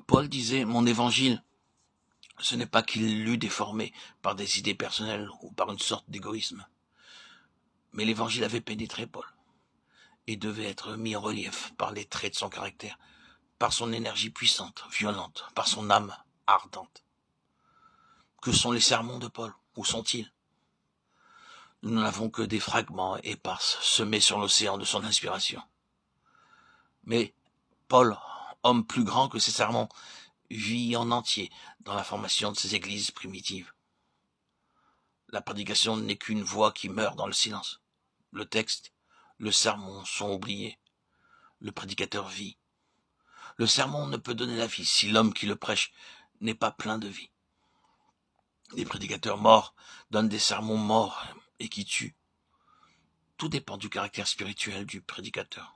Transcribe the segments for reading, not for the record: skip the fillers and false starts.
Paul disait « Mon évangile, ce n'est pas qu'il l'eût déformé par des idées personnelles ou par une sorte d'égoïsme, mais l'évangile avait pénétré Paul et devait être mis en relief par les traits de son caractère, par son énergie puissante, violente, par son âme ardente. Que sont les sermons de Paul? Où sont-ils? Nous n'avons que des fragments éparses semés sur l'océan de son inspiration. Mais Paul, homme plus grand que ses sermons, vit en entier dans la formation de ces églises primitives. La prédication n'est qu'une voix qui meurt dans le silence. Le texte, le sermon sont oubliés. Le prédicateur vit. Le sermon ne peut donner la vie si l'homme qui le prêche n'est pas plein de vie. Les prédicateurs morts donnent des sermons morts et qui tuent. Tout dépend du caractère spirituel du prédicateur.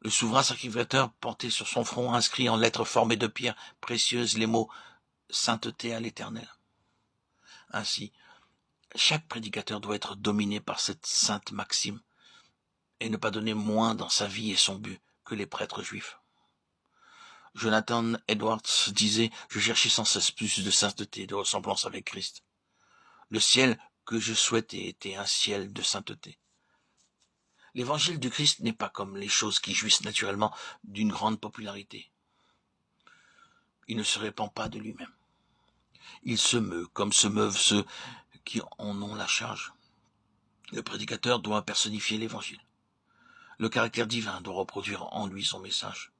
Le souverain sacrificateur portait sur son front inscrit en lettres formées de pierres précieuses les mots « sainteté à l'Éternel ». Ainsi, chaque prédicateur doit être dominé par cette sainte maxime et ne pas donner moins dans sa vie et son but que les prêtres juifs. Jonathan Edwards disait « Je cherchais sans cesse plus de sainteté, de ressemblance avec Christ. Le ciel que je souhaitais était un ciel de sainteté. » L'évangile du Christ n'est pas comme les choses qui jouissent naturellement d'une grande popularité. Il ne se répand pas de lui-même. Il se meut comme se meuvent ceux qui en ont la charge. Le prédicateur doit personnifier l'évangile. Le caractère divin doit reproduire en lui son message.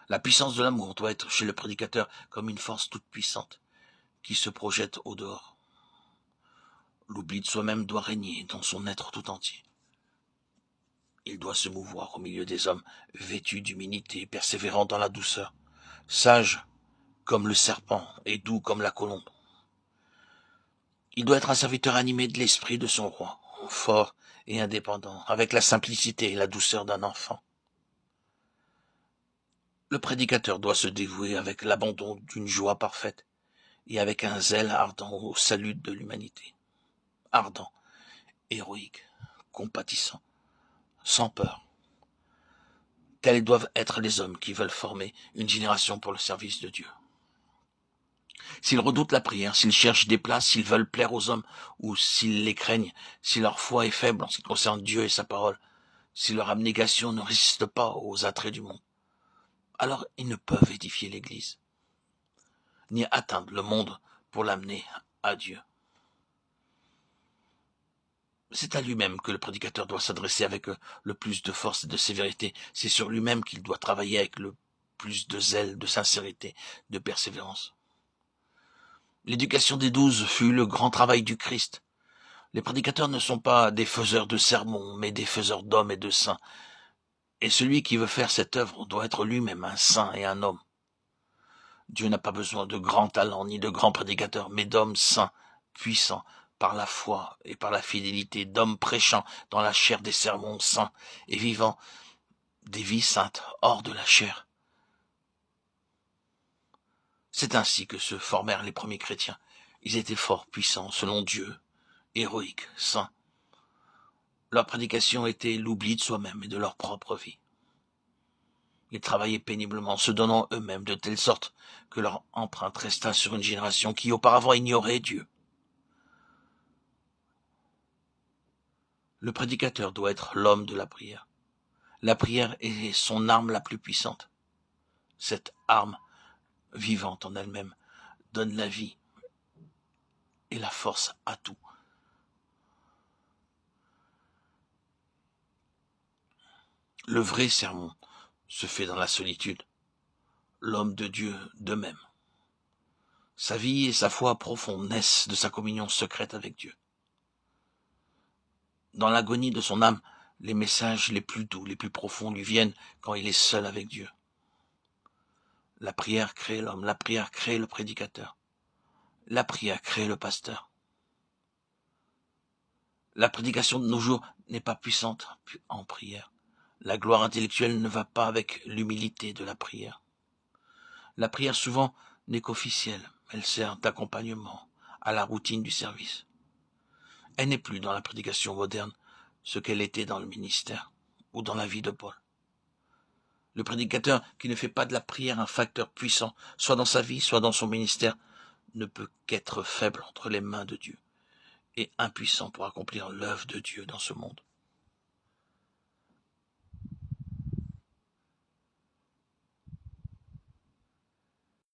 La puissance de l'amour doit être chez le prédicateur comme une force toute puissante qui se projette au dehors. L'oubli de soi-même doit régner dans son être tout entier. Il doit se mouvoir au milieu des hommes, vêtus d'humilité, persévérant dans la douceur, sage comme le serpent et doux comme la colombe. Il doit être un serviteur animé de l'esprit de son roi, fort et indépendant, avec la simplicité et la douceur d'un enfant. Le prédicateur doit se dévouer avec l'abandon d'une joie parfaite et avec un zèle ardent au salut de l'humanité. Ardent, héroïque, compatissant, sans peur. Tels doivent être les hommes qui veulent former une génération pour le service de Dieu. S'ils redoutent la prière, s'ils cherchent des places, s'ils veulent plaire aux hommes ou s'ils les craignent, si leur foi est faible en ce qui concerne Dieu et sa parole, si leur abnégation ne résiste pas aux attraits du monde, alors ils ne peuvent édifier l'Église, ni atteindre le monde pour l'amener à Dieu. C'est à lui-même que le prédicateur doit s'adresser avec le plus de force et de sévérité. C'est sur lui-même qu'il doit travailler avec le plus de zèle, de sincérité, de persévérance. L'éducation des 12 fut le grand travail du Christ. Les prédicateurs ne sont pas des faiseurs de sermons, mais des faiseurs d'hommes et de saints. Et celui qui veut faire cette œuvre doit être lui-même un saint et un homme. Dieu n'a pas besoin de grands talents ni de grands prédicateurs, mais d'hommes saints, puissants, par la foi et par la fidélité, d'hommes prêchant dans la chair des sermons saints et vivant des vies saintes hors de la chair. C'est ainsi que se formèrent les premiers chrétiens. Ils étaient forts, puissants, selon Dieu, héroïques, saints. Leur prédication était l'oubli de soi-même et de leur propre vie. Ils travaillaient péniblement, se donnant eux-mêmes de telle sorte que leur empreinte resta sur une génération qui auparavant ignorait Dieu. Le prédicateur doit être l'homme de la prière. La prière est son arme la plus puissante. Cette arme, vivante en elle-même, donne la vie et la force à tout. Le vrai sermon se fait dans la solitude. L'homme de Dieu de même. Sa vie et sa foi profonde naissent de sa communion secrète avec Dieu. Dans l'agonie de son âme, les messages les plus doux, les plus profonds lui viennent quand il est seul avec Dieu. La prière crée l'homme, la prière crée le prédicateur. La prière crée le pasteur. La prédication de nos jours n'est pas puissante en prière. La gloire intellectuelle ne va pas avec l'humilité de la prière. La prière souvent n'est qu'officielle, elle sert d'accompagnement à la routine du service. Elle n'est plus dans la prédication moderne ce qu'elle était dans le ministère ou dans la vie de Paul. Le prédicateur qui ne fait pas de la prière un facteur puissant, soit dans sa vie, soit dans son ministère, ne peut qu'être faible entre les mains de Dieu et impuissant pour accomplir l'œuvre de Dieu dans ce monde.